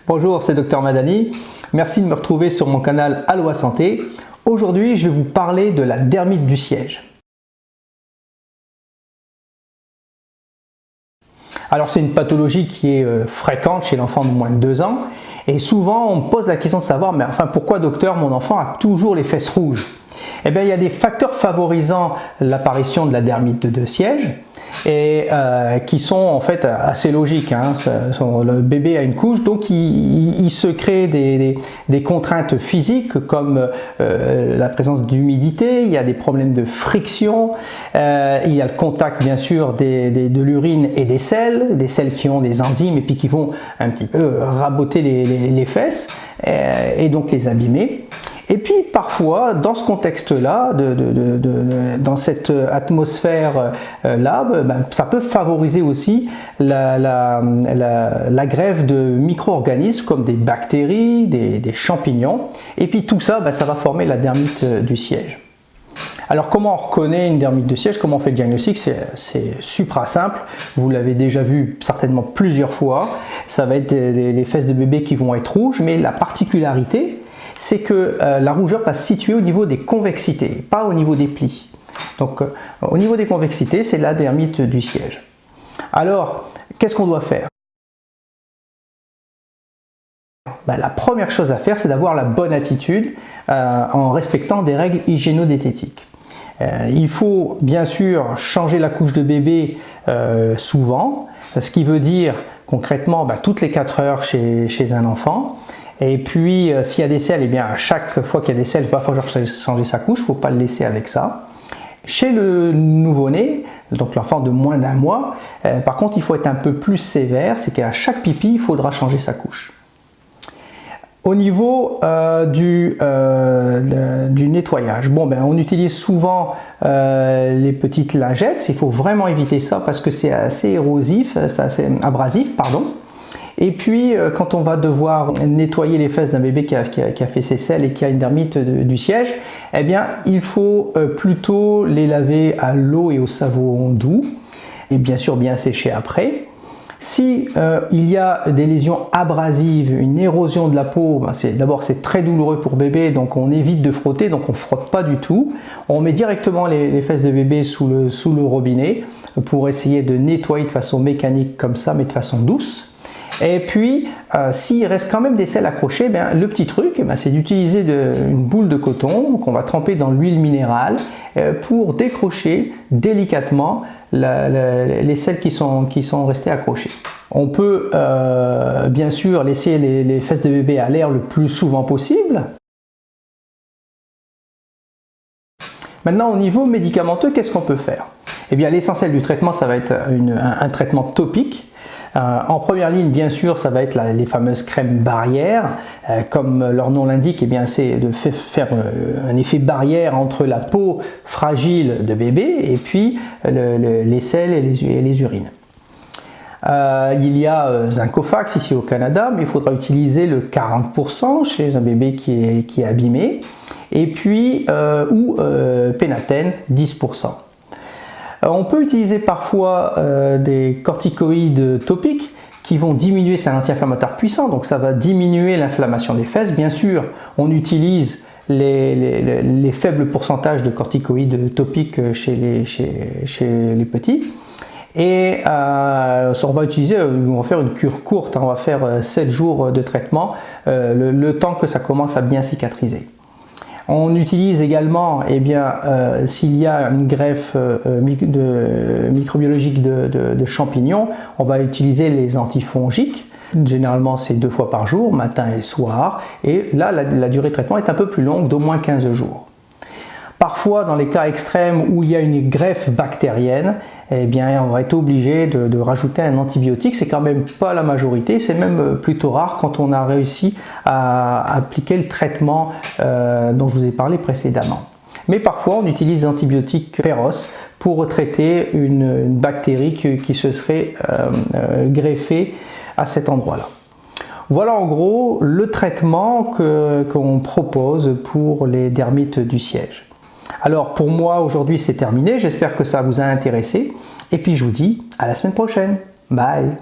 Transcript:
Bonjour, c'est Dr Madani. Merci de me retrouver sur mon canal Aloha Santé. Aujourd'hui, je vais vous parler de la dermite du siège. Alors, c'est une pathologie qui est fréquente chez l'enfant de moins de 2 ans. Et souvent, on me pose la question de savoir, mais enfin, pourquoi docteur, mon enfant a toujours les fesses rouges? Eh bien, il y a des facteurs favorisant l'apparition de la dermite de siège et qui sont en fait assez logiques. Le bébé a une couche, donc il se crée des contraintes physiques comme la présence d'humidité, il y a des problèmes de friction, il y a le contact bien sûr de l'urine et des selles qui ont des enzymes et puis qui vont un petit peu raboter les fesses et donc les abîmer. Et puis parfois, dans ce contexte-là, dans cette atmosphère-là, ça peut favoriser aussi la greffe de micro-organismes comme des bactéries, des champignons. Et puis tout ça, ça va former la dermite du siège. Alors comment on reconnaît une dermite de siège? Comment on fait le diagnostic? C'est super simple, vous l'avez déjà vu certainement plusieurs fois. Ça va être les fesses de bébé qui vont être rouges, mais la particularité, c'est que la rougeur va se situer au niveau des convexités, pas au niveau des plis. Donc au niveau des convexités, c'est la dermite du siège. Alors, qu'est-ce qu'on doit faire? La première chose à faire, c'est d'avoir la bonne attitude en respectant des règles hygiéno-diététiques. Il faut bien sûr changer la couche de bébé souvent, ce qui veut dire concrètement toutes les 4 heures chez un enfant. Et puis, s'il y a des selles, à chaque fois qu'il y a des selles, il va falloir changer sa couche, il ne faut pas le laisser avec ça. Chez le nouveau-né, donc l'enfant de moins d'1 mois, par contre, il faut être un peu plus sévère, c'est qu'à chaque pipi, il faudra changer sa couche. Au niveau du nettoyage, on utilise souvent les petites lingettes, il faut vraiment éviter ça parce que c'est assez érosif, c'est assez abrasif, pardon. Et puis, quand on va devoir nettoyer les fesses d'un bébé qui a fait ses selles et qui a une dermite du siège, il faut plutôt les laver à l'eau et au savon doux, et bien sûr bien sécher après. Si il y a des lésions abrasives, une érosion de la peau, d'abord c'est très douloureux pour bébé, donc on évite de frotter, donc on ne frotte pas du tout. On met directement les fesses de bébé sous le robinet pour essayer de nettoyer de façon mécanique comme ça, mais de façon douce. Et puis, s'il reste quand même des selles accrochées, le petit truc, c'est d'utiliser une boule de coton qu'on va tremper dans l'huile minérale pour décrocher délicatement les selles qui sont restées accrochées. On peut bien sûr laisser les fesses de bébé à l'air le plus souvent possible. Maintenant, au niveau médicamenteux, qu'est-ce qu'on peut faire? L'essentiel du traitement, ça va être un traitement topique. En première ligne, bien sûr, ça va être les fameuses crèmes barrières. Comme leur nom l'indique, c'est de faire un effet barrière entre la peau fragile de bébé et puis les selles et les urines. Il y a Zincofax ici au Canada, mais il faudra utiliser le 40% chez un bébé qui est abîmé, et puis ou Pénaten 10%. On peut utiliser parfois des corticoïdes topiques qui vont diminuer, c'est un anti-inflammatoire puissant, donc ça va diminuer l'inflammation des fesses. Bien sûr, on utilise les faibles pourcentages de corticoïdes topiques chez les petits. Et on va faire une cure courte, on va faire 7 jours de traitement, le temps que ça commence à bien cicatriser. On utilise également, s'il y a une greffe microbiologique de champignons, on va utiliser les antifongiques. Généralement, c'est 2 fois par jour, matin et soir. Et là, la durée de traitement est un peu plus longue, d'au moins 15 jours. Parfois, dans les cas extrêmes où il y a une greffe bactérienne, on va être obligé de rajouter un antibiotique. C'est quand même pas la majorité, c'est même plutôt rare quand on a réussi à appliquer le traitement dont je vous ai parlé précédemment. Mais parfois, on utilise des antibiotiques féroces pour traiter une bactérie qui se serait greffée à cet endroit-là. Voilà en gros le traitement qu'on propose pour les dermites du siège. Alors pour moi aujourd'hui c'est terminé, j'espère que ça vous a intéressé et puis je vous dis à la semaine prochaine. Bye!